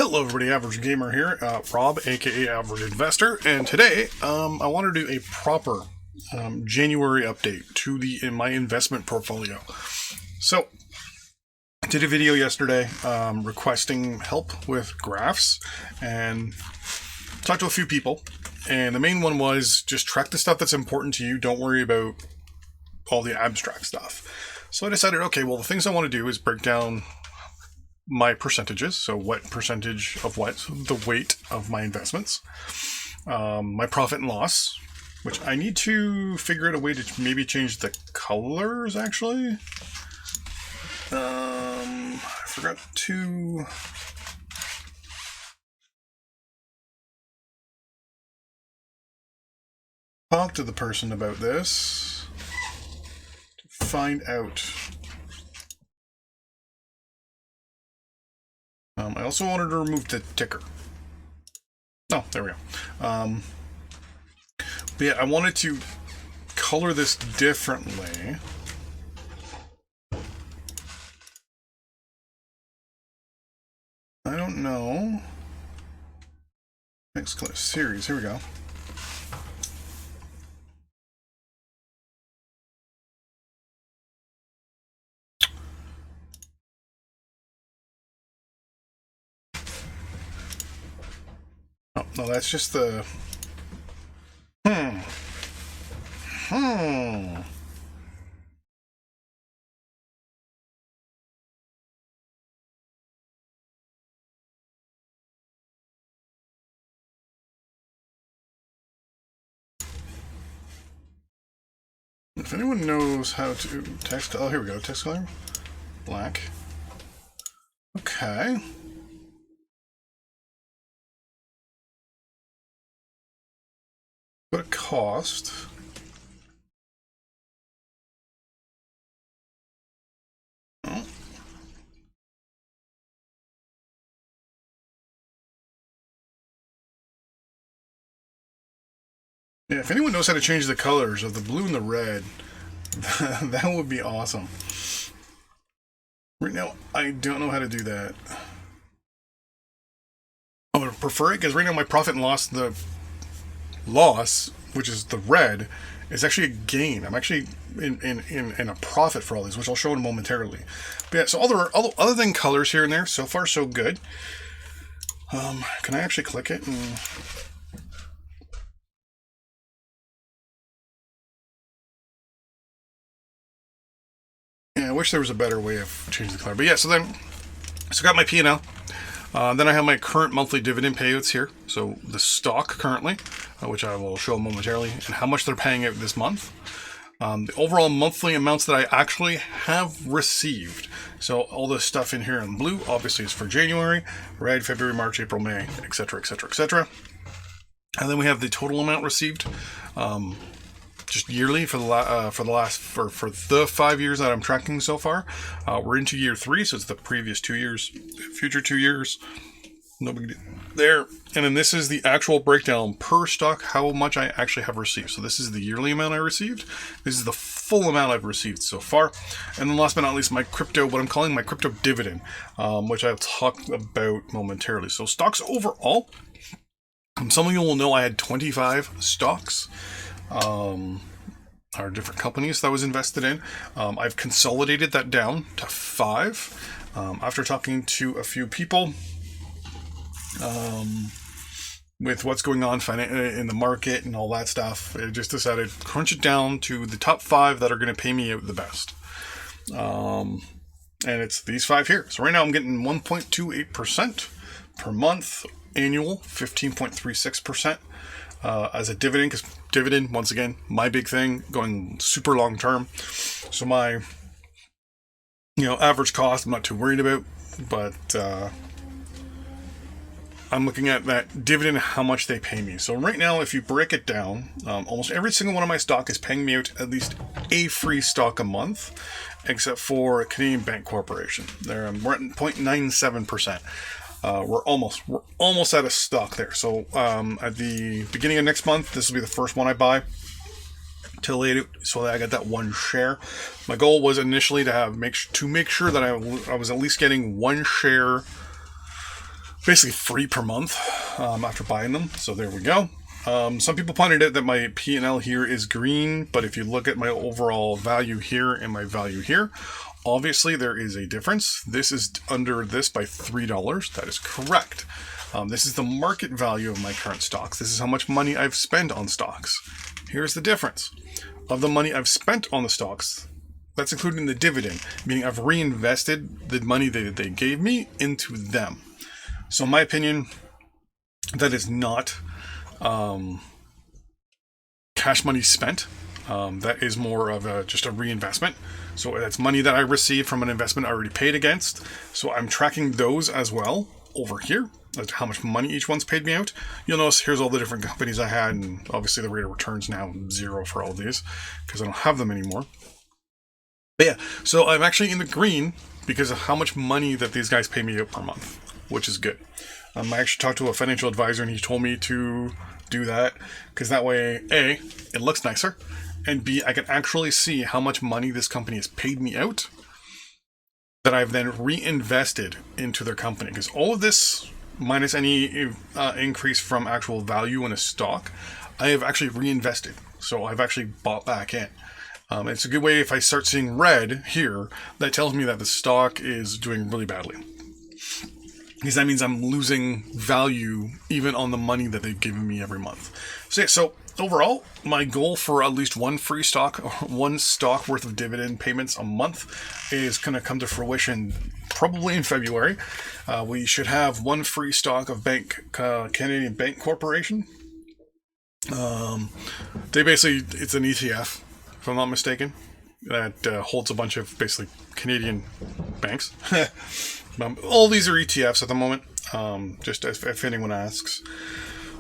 Hello everybody, Average Gamer here, Rob, aka Average Investor, and today I want to do a proper January update to my investment portfolio. So, I did a video yesterday requesting help with graphs and talked to a few people, and the main one was just track the stuff that's important to you, don't worry about all the abstract stuff. So I decided, okay, well the things I want to do is break down my percentages, so what percentage of what, the weight of my investments, my profit and loss, which I need to figure out a way to maybe change the colors, actually. I forgot to... talk to the person about this to find out. I also wanted to remove the ticker. Oh, there we go. But yeah, I wanted to color this differently. I don't know. Next clip series, here we go. Oh, no, that's just the... If anyone knows how to text... Oh, here we go. Text color. Black. Okay. What it cost? Oh. Yeah, if anyone knows how to change the colors of the blue and the red, that would be awesome. Right now, I don't know how to do that. I would prefer it because right now my profit and loss, the loss, which is the red, is actually a gain. I'm actually in a profit for all these, which I'll show momentarily. But yeah, so other than colors here and there, so far so good. Can I actually click it and... Yeah, I wish there was a better way of changing the color. But yeah, so I got my P&L. Then I have my current monthly dividend payouts here. So the stock currently, which I will show momentarily, and how much they're paying out this month. The overall monthly amounts that I actually have received. So all this stuff in here in blue, obviously, is for January, red, February, March, April, May, etc., etc., etc. And then we have the total amount received, just yearly for the 5 years that I'm tracking so far. We're into year 3, so it's the previous 2 years, future 2 years. No big deal there. And then this is the actual breakdown per stock, how much I actually have received. So this is the yearly amount I received. This is the full amount I've received so far. And then last but not least, my crypto, what I'm calling my crypto dividend, which I'll talk about momentarily. So stocks overall, some of you will know I had 25 stocks. Are different companies that I was invested in. I've consolidated that down to 5 after talking to a few people with what's going on in the market and all that stuff. I just decided to crunch it down to the top 5 that are going to pay me out the best. And it's these 5 here. So right now I'm getting 1.28% per month, annual 15.36%. As a dividend, because dividend, once again, my big thing, going super long term. So my, average cost, I'm not too worried about, but I'm looking at that dividend, how much they pay me. So right now, if you break it down, almost every single one of my stock is paying me out at least a free stock a month, except for Canadian Bank Corporation. We're at 0.97%. We're almost out of stock there. So at the beginning of next month, this will be the first one I buy till later, so that I got that 1 share. My goal was initially to make sure that I was at least getting 1 share basically free per month after buying them. So there we go. Some people pointed out that my P&L here is green, but if you look at my overall value here and my value here, obviously there is a difference. This is under this by $3. That is correct. This is the market value of my current stocks. This is how much money I've spent on stocks. Here's the difference. Of the money I've spent on the stocks, that's including the dividend, meaning I've reinvested the money that they gave me into them. So in my opinion, that is not cash money spent. That is more of just a reinvestment. So that's money that I received from an investment I already paid against. So I'm tracking those as well over here, as to how much money each one's paid me out. You'll notice here's all the different companies I had, and obviously the rate of return's now 0 for all of these because I don't have them anymore. But yeah, so I'm actually in the green because of how much money that these guys pay me out per month, which is good. I actually talked to a financial advisor and he told me to do that because that way, A, it looks nicer, and B, I can actually see how much money this company has paid me out that I've then reinvested into their company. Because all of this, minus any increase from actual value in a stock, I have actually reinvested. So I've actually bought back in. It's a good way if I start seeing red here, that tells me that the stock is doing really badly. Because that means I'm losing value even on the money that they've given me every month. So yeah, so overall, my goal for at least one free stock, or one stock worth of dividend payments a month is going to come to fruition probably in February. We should have one free stock of Canadian Bank Corporation. They basically, it's an ETF, if I'm not mistaken, that holds a bunch of basically Canadian banks. All these are ETFs at the moment, just if anyone asks.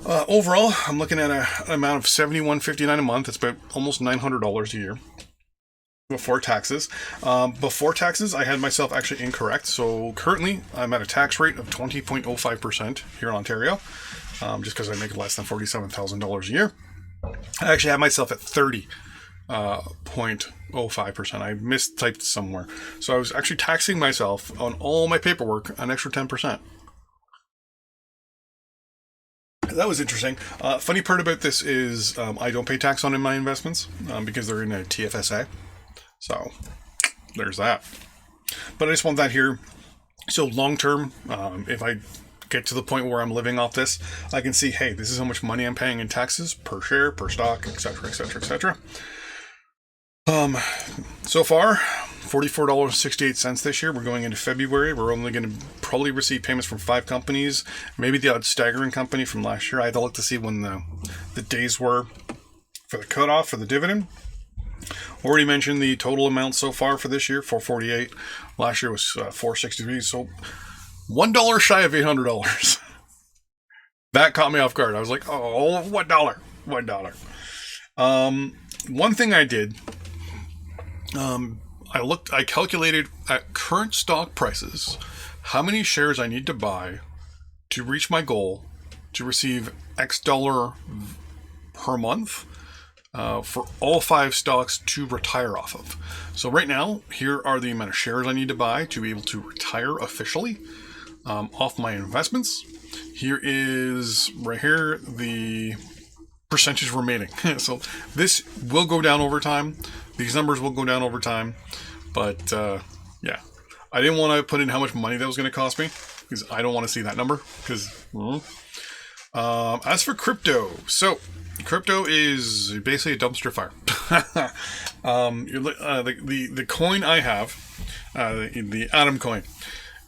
Overall, I'm looking at an amount of $71.59 a month. It's about almost $900 a year before taxes. Before taxes, I had myself actually incorrect. So currently, I'm at a tax rate of 20.05% here in Ontario, just because I make less than $47,000 a year. I actually had myself at 30.05%. I mistyped somewhere. So I was actually taxing myself on all my paperwork an extra 10%. That was interesting. Funny part about this is I don't pay tax on my investments because they're in a TFSA. So there's that. But I just want that here. So long term, if I get to the point where I'm living off this, I can see, hey, this is how much money I'm paying in taxes per share, per stock, etc., etc., etc. So far, $44.68 this year. We're going into February. We're only going to probably receive payments from 5 companies, maybe the odd staggering company from last year. I had to look to see when the days were for the cutoff for the dividend. Already mentioned the total amount so far for this year, $448. Last year was $463, so $1 shy of $800. That caught me off guard. I was like, oh, $1. One thing I did, I calculated at current stock prices how many shares I need to buy to reach my goal to receive X dollar per month for all 5 stocks to retire off of. So right now, here are the amount of shares I need to buy to be able to retire officially off my investments. Here is, right here, the percentage remaining. So this will go down over time. These numbers will go down over time. But yeah, I didn't want to put in how much money that was going to cost me because I don't want to see that number. Because as for crypto, so crypto is basically a dumpster fire. The coin I have, the Atom coin,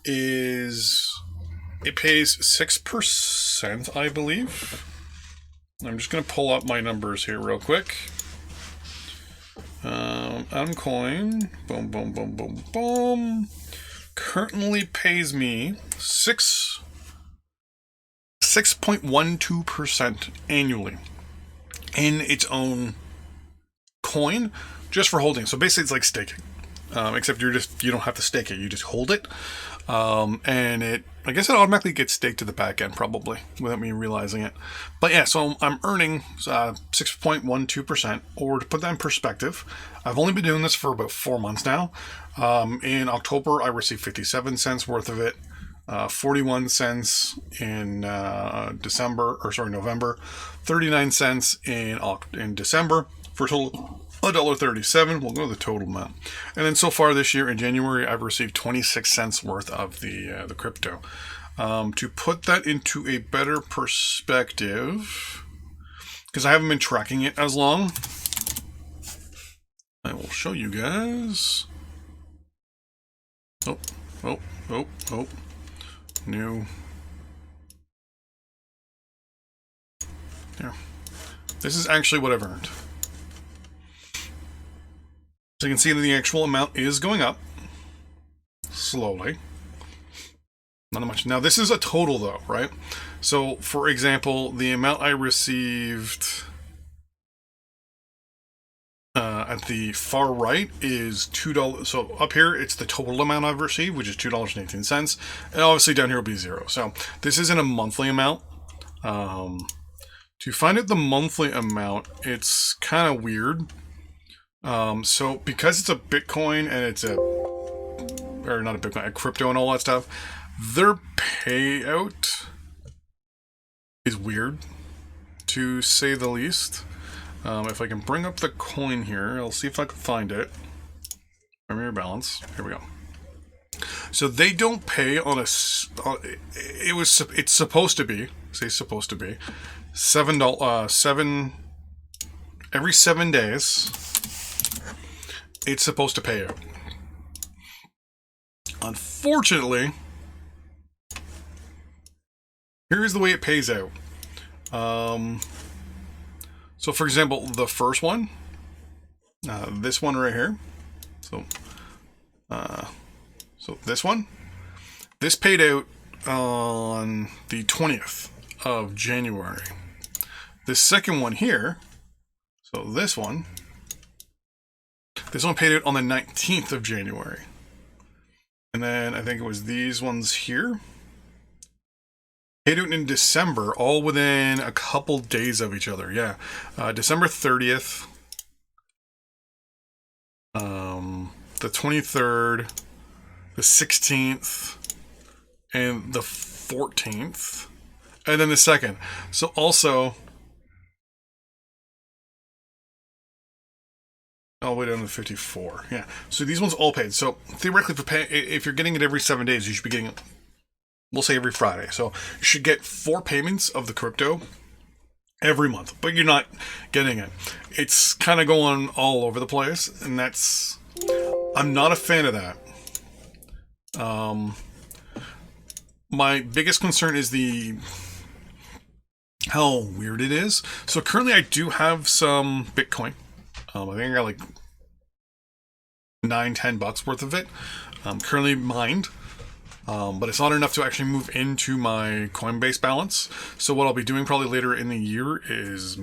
it pays 6%, I believe. I'm just going to pull up my numbers here real quick. Atom coin, boom, boom, boom, boom, boom, currently pays me 6.12% annually in its own coin, just for holding. So basically, it's like staking, except you don't have to stake it; you just hold it, and I guess it automatically gets staked to the back end, probably, without me realizing it. But yeah, so I'm earning 6.12%, or to put that in perspective, I've only been doing this for about 4 months now. In October, I received 57 cents worth of it. 41 cents in November, 39 cents in December, for a total $1.37. We'll go to the total amount. And then so far this year in January, I've received 26 cents worth of the crypto. To put that into a better perspective, because I haven't been tracking it as long, I will show you guys. Oh. New. There. This is actually what I've earned. So you can see that the actual amount is going up slowly. Not much. Now this is a total though, right? So for example, the amount I received at the far right is $2. So up here, it's the total amount I've received, which is $2.18. And obviously down here will be zero. So this isn't a monthly amount. To find out the monthly amount, it's kind of weird. So because it's a Bitcoin and it's or not a Bitcoin, a crypto and all that stuff, their payout is weird, to say the least. If I can bring up the coin here, I'll see if I can find it. Premier balance. Here we go. So they don't pay on it's supposed to be, say supposed to be, $7 every 7 days. It's supposed to pay out. Unfortunately, here's the way it pays out. So for example, the first one, this one right here. So this one, this paid out on the 20th of January. This second one here, so this one paid out on the 19th of January. And then I think it was these ones here, paid out in December, all within a couple days of each other. Yeah, December 30th, the 23rd, the 16th, and the 14th, and then the 2nd. So also, all the way down to 54. Yeah, so these ones all paid. So theoretically, if you're getting it every 7 days, you should be getting it, we'll say every Friday. So you should get 4 payments of the crypto every month, but you're not getting it. It's kind of going all over the place, and I'm not a fan of that. My biggest concern is how weird it is. So currently I do have some Bitcoin. I think I got like $9-10 worth of it. Currently mined. But it's not enough to actually move into my Coinbase balance. So what I'll be doing probably later in the year is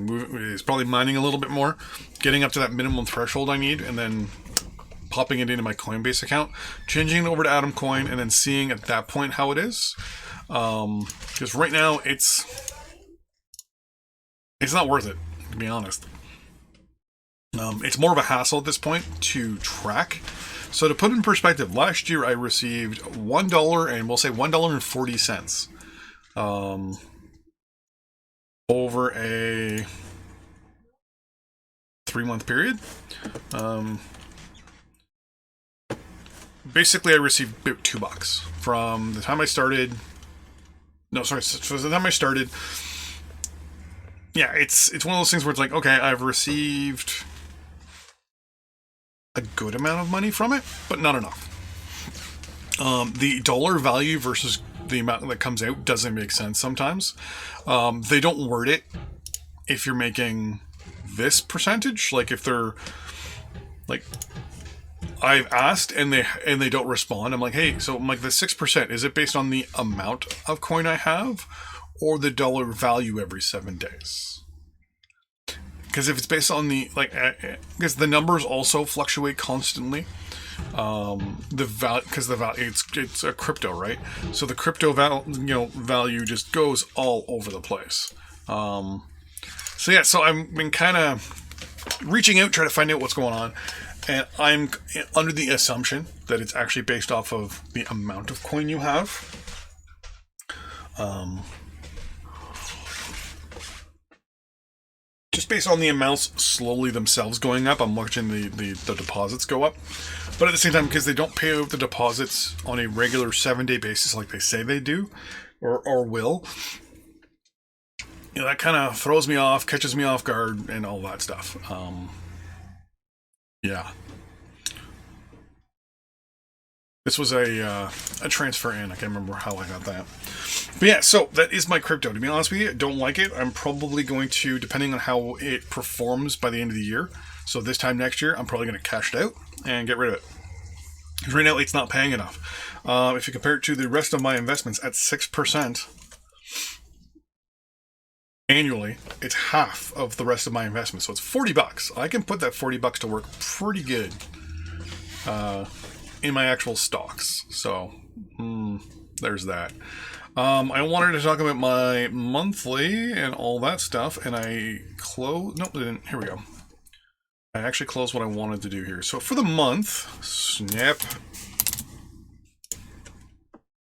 probably mining a little bit more, getting up to that minimum threshold I need, and then popping it into my Coinbase account, changing it over to Atom Coin, and then seeing at that point how it is. Because right now it's not worth it, to be honest. It's more of a hassle at this point to track. So to put in perspective, last year I received $1 and we'll say $1.40 over a 3-month period. Basically, I received about $2 from the time I started. No, sorry, so the time I started. Yeah, it's one of those things where it's like, okay, I've received a good amount of money from it, but not enough. The dollar value versus the amount that comes out doesn't make sense sometimes. They don't word it if you're making this percentage. Like if they're like, I've asked and they don't respond. I'm like, hey, so I'm like, the 6%, is it based on the amount of coin I have or the dollar value every 7 days? Because if it's based on the, because the numbers also fluctuate constantly. The value, because the value, it's a crypto, right? So the crypto value just goes all over the place. So I've been kind of reaching out, trying to find out what's going on, and I'm under the assumption that it's actually based off of the amount of coin you have. Just based on the amounts slowly themselves going up, I'm watching the deposits go up. But at the same time, because they don't pay out the deposits on a regular 7-day basis like they say they do, or will, you know, that kind of throws me off, catches me off guard, and all that stuff. Yeah. This was a transfer in. I can't remember how I got that. But yeah, so that is my crypto. To be honest with you, I don't like it. I'm probably going to, depending on how it performs by the end of the year, so this time next year, I'm probably going to cash it out and get rid of it. Because right now, it's not paying enough. If you compare it to the rest of my investments at 6% annually, it's half of the rest of my investments. So it's $40. I can put that $40 to work pretty good in my actual stocks. So there's that. I wanted to talk about my monthly and all that stuff, and I closed. Nope, I didn't. Here we go. I actually closed what I wanted to do here. So for the month, snap.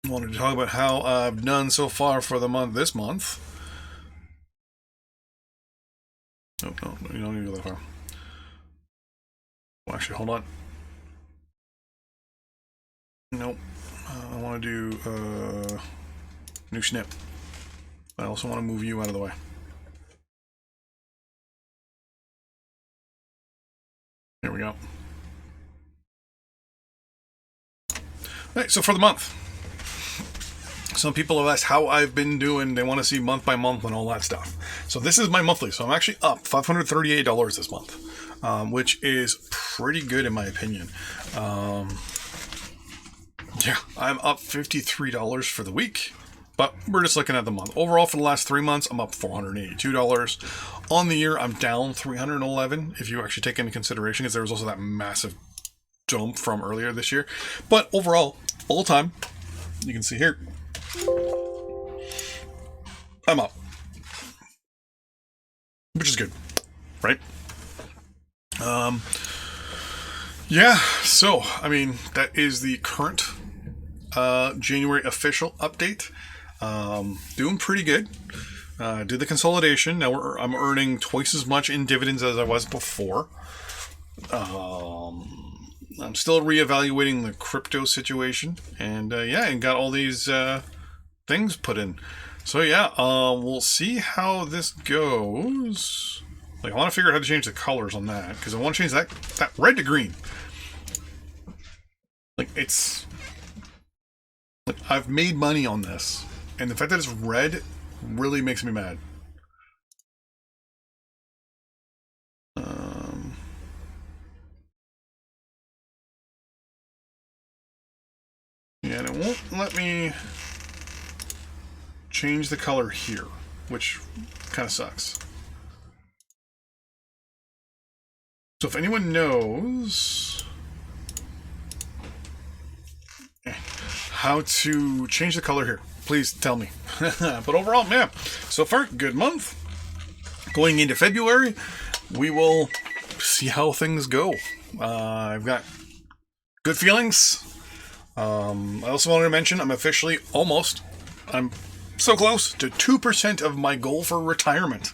I wanted to talk about how I've done so far for the month. This month. Oh, no, you don't need to go that far. Well, actually, hold on. Nope. I want to do new snip. I also want to move you out of the way. There we go. All right, so for the month, some people have asked how I've been doing. They want to see month by month and all that stuff. So this is my monthly. So I'm actually up $538 this month, which is pretty good in my opinion. Yeah, I'm up $53 for the week, but we're just looking at the month. Overall, for the last 3 months, I'm up $482. On the year, I'm down $311, if you actually take into consideration, because there was also that massive jump from earlier this year. But overall, all time, you can see here, I'm up, which is good, right? Yeah, so, I mean, that is the current January official update. Doing pretty good. Did the consolidation. Now I'm earning twice as much in dividends as I was before. I'm still reevaluating the crypto situation, and and got all these things put in. So yeah, we'll see how this goes. Like, I want to figure out how to change the colors on that, because I want to change that red to green. Like, it's... Like, I've made money on this, and the fact that it's red really makes me mad. Yeah, and it won't let me change the color here, which kind of sucks. So if anyone knows how to change the color here, please tell me. But overall, yeah, so far, good month. Going into February, we will see how things go. I've got good feelings. I also wanted to mention I'm officially I'm so close to 2% of my goal for retirement,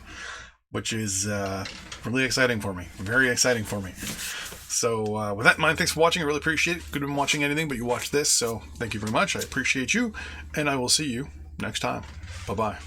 which is really exciting for me. Very exciting for me. So with that in mind, thanks for watching. I really appreciate it. Could have been watching anything, but you watched this, so thank you very much. I appreciate you, and I will see you next time. Bye-bye.